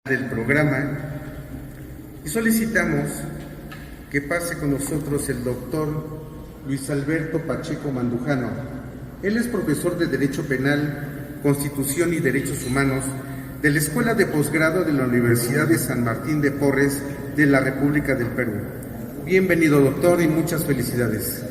del programa y solicitamos que pase con nosotros el doctor Luis Alberto Pacheco Mandujano. Él es profesor de Derecho Penal, Constitución y Derechos Humanos de la Escuela de Posgrado de la Universidad de San Martín de Porres de la República del Perú. Bienvenido, doctor, y muchas felicidades.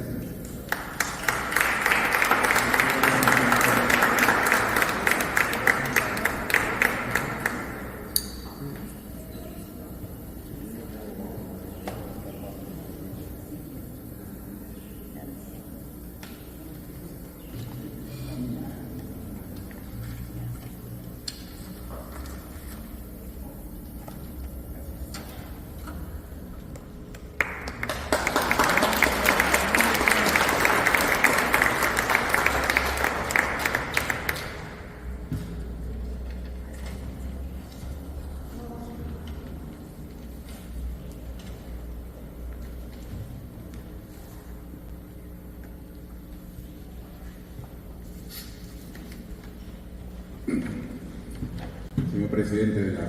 Señor presidente de la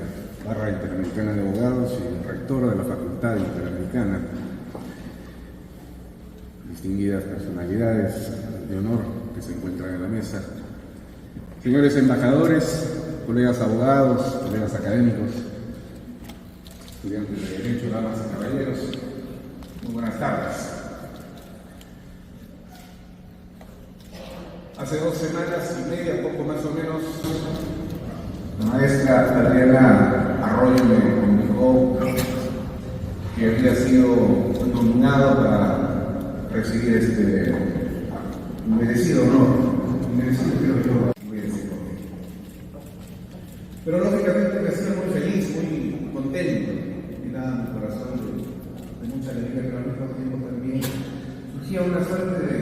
Barra Interamericana de Abogados y rector de la Facultad Interamericana, distinguidas personalidades de honor que se encuentran en la mesa, señores embajadores, colegas abogados, colegas académicos, estudiantes de Derecho, damas y caballeros, muy buenas tardes. Hace 2 semanas y media, poco más o menos, la maestra Adriana Arroyo me comunicó que había sido nominado para recibir este merecido honor. Merecido, creo yo, voy a decir por qué. Pero lógicamente me hacía muy feliz, muy contento, y nada, mi corazón de mucha alegría, pero al mismo tiempo también surgía una suerte de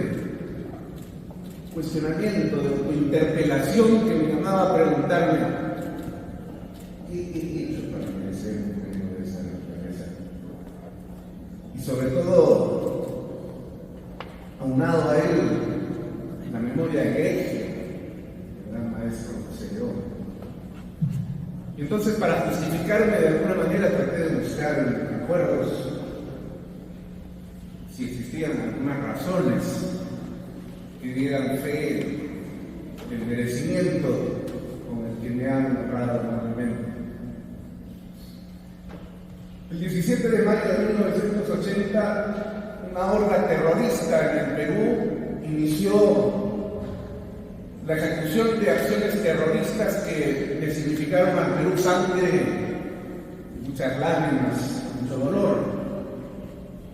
cuestionamiento, de interpelación que me llamaba a preguntarme ¿qué para merecer un premio de esa naturaleza? Y sobre todo, aunado a él, la memoria de Goethe, el gran maestro José León. Y entonces, para justificarme de alguna manera, traté de buscar acuerdos, si existían algunas razones que dieran fe del merecimiento con el que me han honrado nuevamente. El 17 de mayo de 1980, una horda terrorista en el Perú inició la ejecución de acciones terroristas que le significaron al Perú sangre, muchas lágrimas, mucho dolor,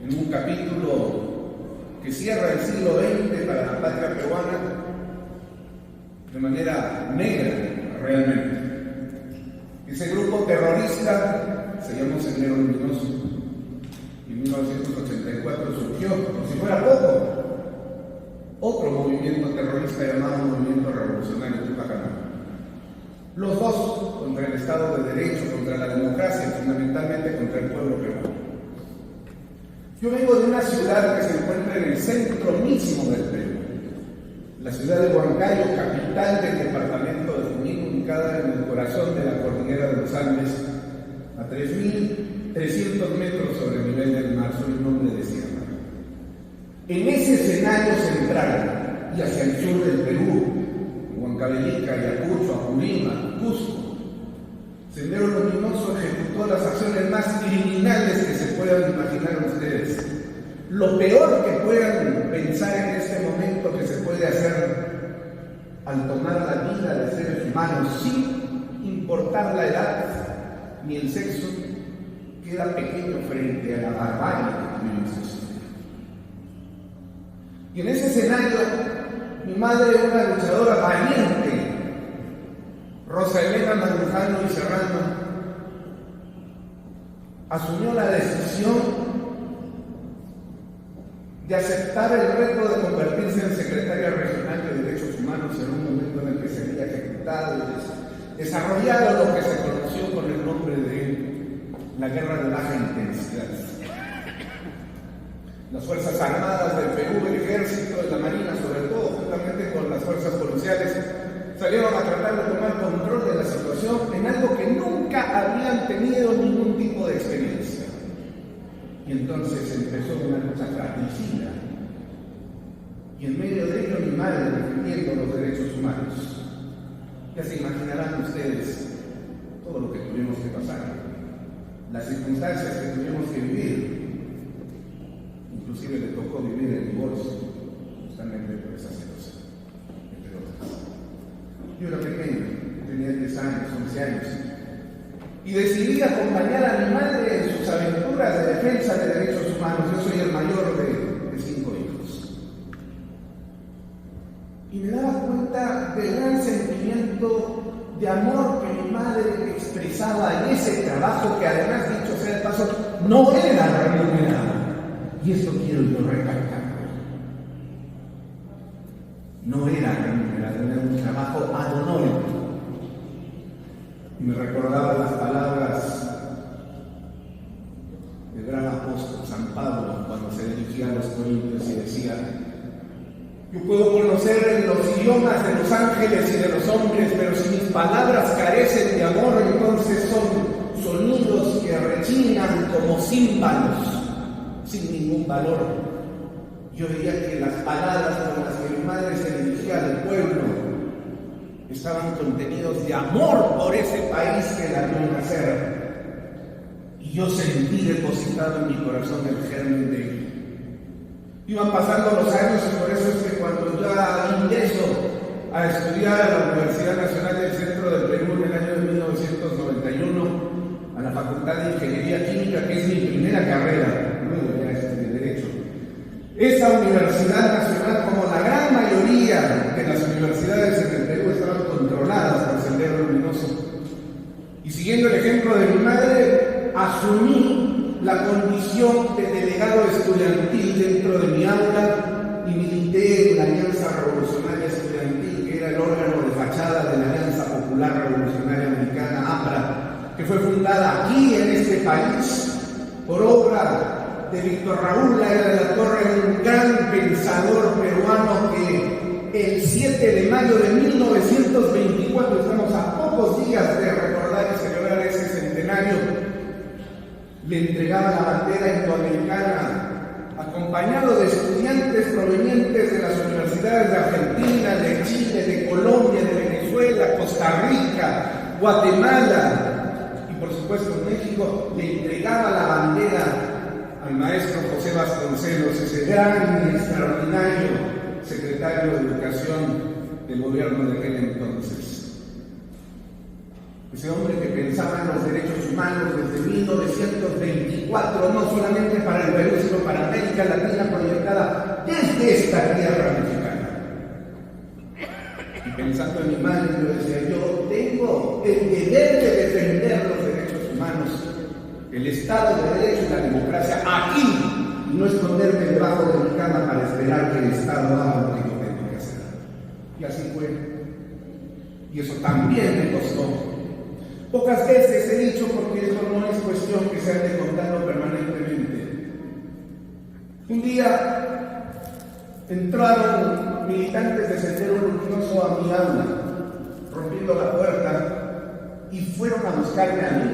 en un capítulo que cierra el siglo XX para la patria peruana de manera negra, realmente. Ese grupo terrorista se llamó Sendero Luminoso y en 1984 surgió, como si fuera poco, otro movimiento terrorista llamado Movimiento Revolucionario Tupac Amaru. Los dos contra el Estado de Derecho, contra la democracia, fundamentalmente contra el pueblo peruano. Yo vengo de una ciudad que se encuentra en el centro mismo del Perú, la ciudad de Huancayo, capital del departamento de Junín, ubicada en el corazón de la cordillera de los Andes, a 3.300 metros sobre el nivel del mar, soy un hombre de sierra. En ese escenario central y hacia el sur del Perú, Huancavelica, Ayacucho, Apurímac, Cusco, Sendero Luminoso ejecutó las acciones más criminales que se puedan imaginar ustedes. Lo peor que puedan pensar en este momento que se puede hacer al tomar la vida de seres humanos sin importar la edad ni el sexo, queda pequeño frente a la barbarie que vive en esta sociedad. Y en ese escenario, mi madre, una luchadora valiente, Rosa Elena Mandujano y Serrano, asumió la decisión de aceptar el reto de convertirse en secretaria regional de Derechos Humanos en un momento en el que se había ejecutado y desarrollado lo que se conoció con el nombre de la Guerra de Baja Intensidad. Las Fuerzas Armadas del Perú, el Ejército, la Marina, sobre todo, juntamente con las fuerzas policiales, salieron a tratar de tomar control de la situación en algo que nunca habían tenido ningún tipo de experiencia. Y entonces empezó una lucha fratricida. Y en medio de ello mi madre defendiendo los derechos humanos. Ya se imaginarán ustedes todo lo que tuvimos que pasar, las circunstancias que tuvimos que vivir. Inclusive le tocó vivir el divorcio, justamente por esa situación, entre otras. Yo era pequeño, tenía 10 años, 11 años, y decidí acompañar a mi madre en sus aventuras de defensa de derechos humanos. Yo soy el mayor de 5 hijos. Y me daba cuenta del gran sentimiento de amor que mi madre expresaba en ese trabajo, que además, dicho sea de paso, no era remunerado. Y esto quiero yo recalcar. No era remunerado, era un trabajo ad honorem. Y me recordaba las palabras del gran apóstol San Pablo cuando se dirigía a los corintios y decía: yo puedo conocer los idiomas de los ángeles y de los hombres, pero si mis palabras carecen de amor, entonces son sonidos que rechinan como címbalos, sin ningún valor. Yo veía que las palabras con las que mi madre se dirigía al pueblo estaban contenidos de amor por ese país que la vio nacer. Y yo sentí depositado en mi corazón el germen de ello. Iban pasando los años y por eso es que cuando ya ingreso a estudiar a la Universidad Nacional del Centro del Perú en el año de 1991, a la Facultad de Ingeniería Química, que es mi primera carrera, luego ya estudié Derecho, esa Universidad Nacional, como la gran mayoría de las universidades en el Perú, estaban controladas por Sendero Luminoso. Y siguiendo el ejemplo de mi madre, asumí la condición de delegado estudiantil dentro de mi aula y milité en la Alianza Revolucionaria Estudiantil, que era el órgano de fachada de la Alianza Popular Revolucionaria Americana, APRA, que fue fundada aquí en este país por obra de Víctor Raúl Lara de la Torre, un gran pensador peruano que el 7 de mayo de 1924, estamos a pocos días de recordar y celebrar ese centenario, le entregaba la bandera indoamericana, acompañado de estudiantes provenientes de las universidades de Argentina, de Chile, de Colombia, de Venezuela, Costa Rica, Guatemala y por supuesto México. Le entregaba la bandera al maestro José Vasconcelos, ese gran y extraordinario secretario de Educación del gobierno de aquel entonces. Ese hombre que pensaba en los derechos humanos desde 1924, no solamente para el Perú, sino para América Latina, proyectada desde esta tierra mexicana. Y pensando en mi madre, yo decía: yo tengo el deber de defender los derechos humanos, el Estado de Derecho y la democracia aquí, y no esconderme debajo de mi cama para esperar que el Estado haga lo que yo tengo que hacer. Y así fue. Y eso también me costó. Pocas veces he dicho, porque esto no es cuestión que se ande contando permanentemente. Un día entraron militantes de Sendero Luminoso a mi aula, rompiendo la puerta, y fueron a buscarme a mí.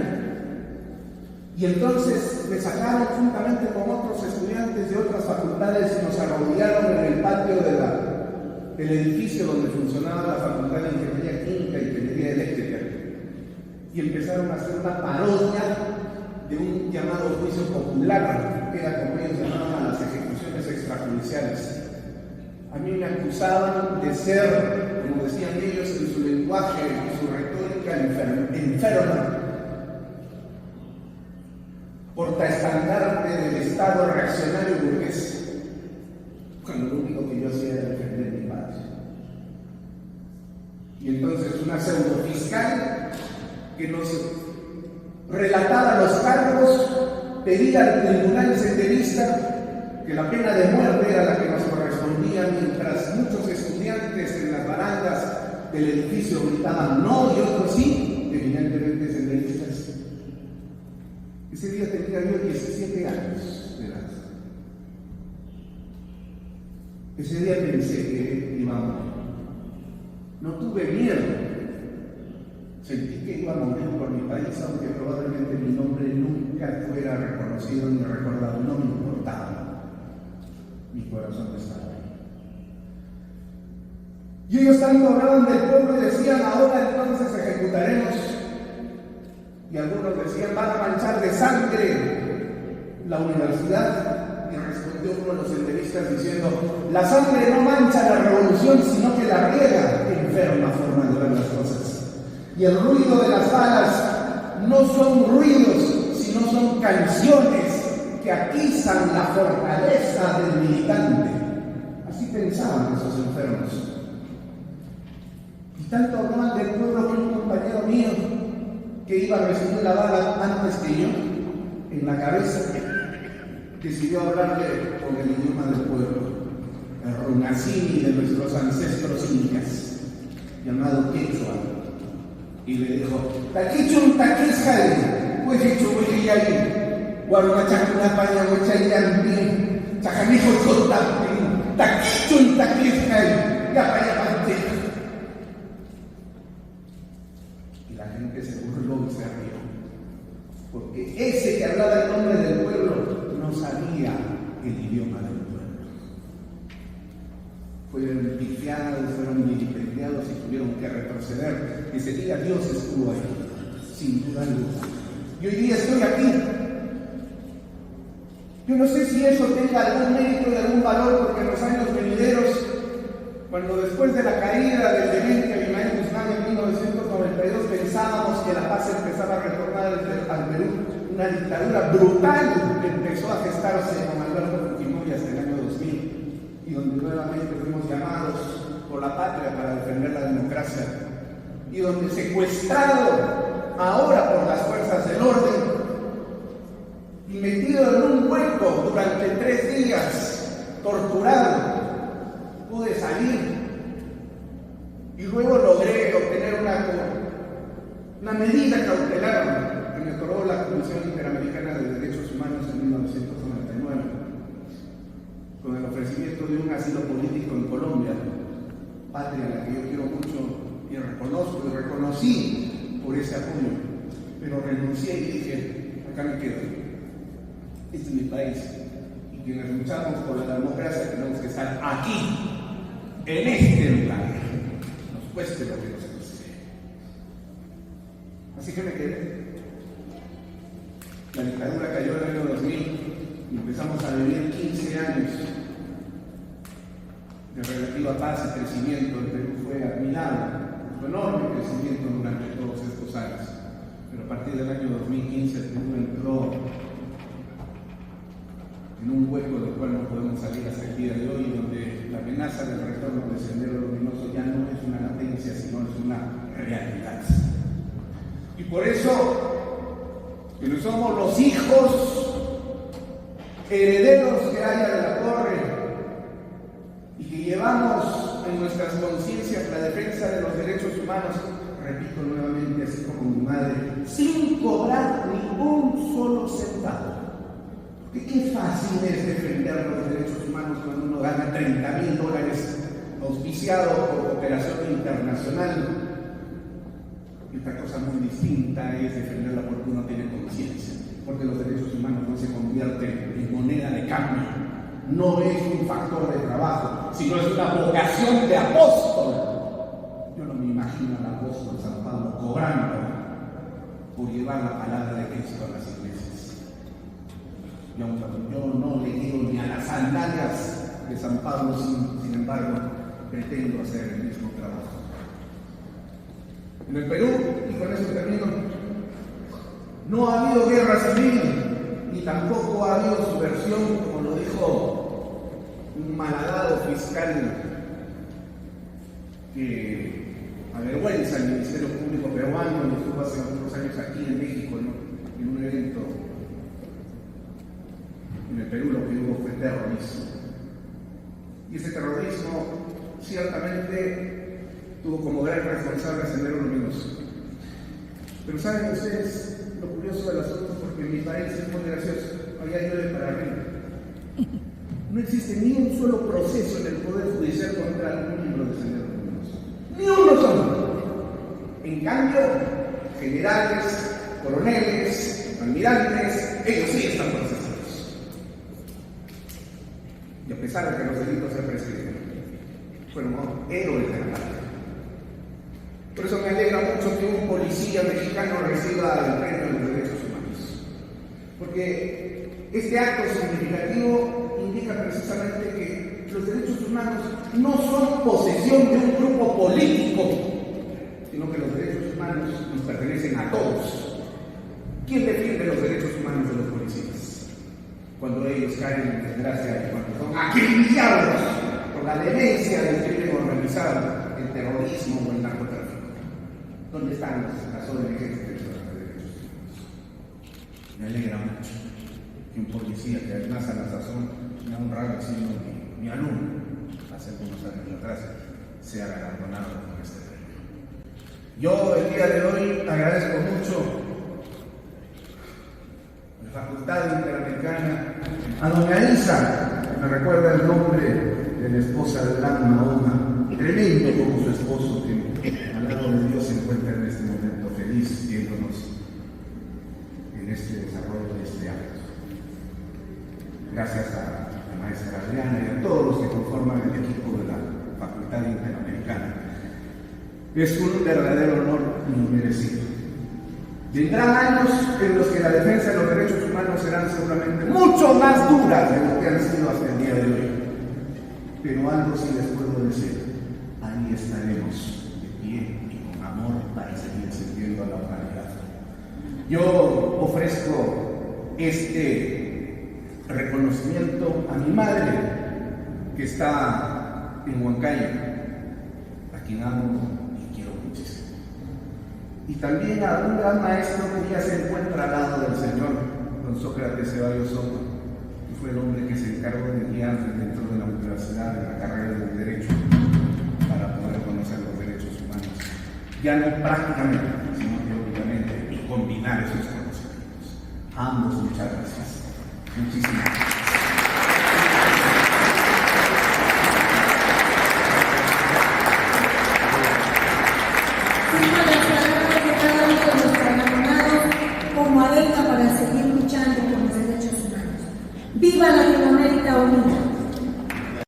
Y entonces me sacaron juntamente con otros estudiantes de otras facultades y nos arrodillaron en el patio del edificio donde funcionaba la Facultad de Ingeniería Química y Ingeniería Eléctrica. Y empezaron a hacer una parodia de un llamado juicio popular, que era como ellos llamaban a las ejecuciones extrajudiciales. A mí me acusaban de ser, como decían ellos en su lenguaje, en su retórica, enferma, portaestandarte del Estado reaccionario burgués, cuando lo único que yo hacía era defender mi patria. Y entonces una pseudofiscal que nos relataba los cargos, pedía al tribunal senderista que la pena de muerte era la que nos correspondía, mientras muchos estudiantes en las barandas del edificio gritaban no y otros sí, evidentemente senderistas. Ese día tenía yo 17 años de edad. Ese día pensé que iba a morir. No tuve miedo. Sentí que iba a morir por mi país, aunque probablemente nunca fuera reconocido ni recordado, no me importaba. Mi corazón estaba ahí. Y ellos tanto hablaban del pueblo y decían, ahora entonces ejecutaremos. Y algunos decían, van a manchar de sangre la universidad. Y respondió uno de los senderistas diciendo, la sangre no mancha la revolución, sino que la riega. Enferma forma de ver las cosas. Y el ruido de las balas no son ruidos, sino son canciones que atizan la fortaleza del militante. Así pensaban esos enfermos. Y tanto hablaban del pueblo que un compañero mío que iba a recibir la bala antes que yo, en la cabeza, decidió hablarle con el idioma del pueblo, el runacini de nuestros ancestros incas, llamado quechua, y le dijo, taquichun taquiscal, pues hecho huejiyayi, guarumachacunapaya huechayambi, chajanijo chotampi, taquichun taquiscal, yapayapante. Y la gente se burló y se rió, porque ese que hablaba el nombre del pueblo no sabía el idioma del pueblo. Fueron pifiados, fueron vilipendiados y tuvieron que retroceder. Ese día Dios estuvo ahí, sin duda alguna. Y hoy día estoy aquí. Yo no sé si eso tenga algún mérito y algún valor, porque en los años venideros, cuando después de la caída del demente Abimael Guzmán en 1992 pensábamos que la paz empezaba a retornar al Perú, una dictadura brutal que empezó a gestarse con Alberto Fujimori hasta el año 2000, y donde nuevamente fuimos llamados por la patria para defender la democracia, y donde secuestrado ahora por las fuerzas del orden y metido en un hueco durante 3 días, torturado, pude salir y luego logré obtener una medida cautelar que me otorgó la Comisión Interamericana de Derechos Humanos en 1999, con el ofrecimiento de un asilo político en Colombia, patria a la que yo quiero mucho y reconozco y reconocí por ese apoyo, pero renuncié y dije, acá me quedo, este es mi país, y quienes luchamos por la democracia tenemos que estar aquí, en este lugar, nos cueste lo que nos cueste. Así que me quedé. La dictadura cayó en el año 2000 y empezamos a vivir 15 años de relativa paz y crecimiento. El Perú fue admirado por su enorme crecimiento durante todos estos años. Pero a partir del año 2015 el Perú entró en un hueco del cual no podemos salir hasta el día de hoy, donde la amenaza del retorno del Sendero Luminoso ya no es una latencia, sino es una realidad. Y por eso, que no somos los hijos herederos que haya de la torre, y que llevamos en nuestras conciencias la defensa de los derechos humanos, repito nuevamente, así como mi madre, sin cobrar ni un solo centavo. Qué fácil es defender los derechos humanos cuando uno gana $30,000 auspiciado por cooperación internacional. Y otra cosa muy distinta es defenderla porque uno tiene conciencia, porque los derechos humanos no se convierten en moneda de cambio, no es un factor de trabajo, sino es una vocación de apóstol. Yo no me imagino al apóstol San Pablo cobrando por llevar la palabra de Cristo a las iglesias. Yo no le digo ni a las sandalias de San Pablo, sin embargo, pretendo hacer el mismo trabajo. En el Perú, y con eso termino, no ha habido guerra civil, ni tampoco ha habido subversión, como lo dijo un malhadado fiscal que avergüenza al Ministerio Público peruano y estuvo hace unos años aquí en México, ¿no?, en un evento. En el Perú lo que hubo fue terrorismo. Y ese terrorismo ciertamente tuvo como gran responsable a Sendero Luminoso. Pero saben ustedes lo curioso del asunto, porque en mi país es muy gracioso, allá llueve para arriba. No existe ni un solo proceso en el Poder Judicial contra algún miembro de Sendero Luminoso. Ni uno solo. En cambio, generales, coroneles, almirantes, ellos sí están procesados. Y a pesar de que los delitos se prescriben, fueron héroes de la patria. Por eso me alegra mucho que un policía mexicano reciba el premio de los derechos humanos. Porque este acto significativo indica precisamente que los derechos humanos no son posesión de un grupo político, sino que los derechos humanos nos pertenecen a todos. ¿Quién defiende los derechos humanos de los policías? Cuando ellos caen en desgracia y cuando son acribillados por la demencia del crimen organizado, el terrorismo o el narcotráfico. ¿Dónde están las ONGs de derechos humanos? Me alegra mucho que un policía que además a la sazón me ha honrado siendo mi alumno hace algunos años atrás sea galardonado con este premio. Yo el día de hoy agradezco mucho a la Facultad Interamericana, a doña Isa, que me recuerda el nombre de la esposa del gran Mahoma, tremendo como su esposo, que al lado de Dios se encuentra en este momento feliz viéndonos en este desarrollo de este acto. Gracias a la maestra Adriana y a todos los que conforman el equipo de la Facultad Interamericana. Es un verdadero honor inmerecido. Vendrán años en los que la defensa de los derechos humanos serán seguramente mucho más duras de lo que han sido hasta el día de hoy. Pero algo sí les puedo decir, ahí estaremos de pie y con amor para seguir sirviendo a la humanidad. Yo ofrezco este reconocimiento a mi madre, que está en Huancayo, a quien amo y quiero muchísimo. Y también a un gran maestro que ya se encuentra al lado del Señor, don Sócrates Ceballos Soto, que fue el hombre que se encargó de guiarme dentro de la universidad, de la carrera del Derecho, para poder conocer los derechos humanos. Ya no prácticamente, sino teóricamente, y combinar esos conocimientos. Ambos, muchas gracias. Muchísimas gracias. Como alerta para seguir luchando por los derechos humanos. ¡Viva Latinoamérica Unida!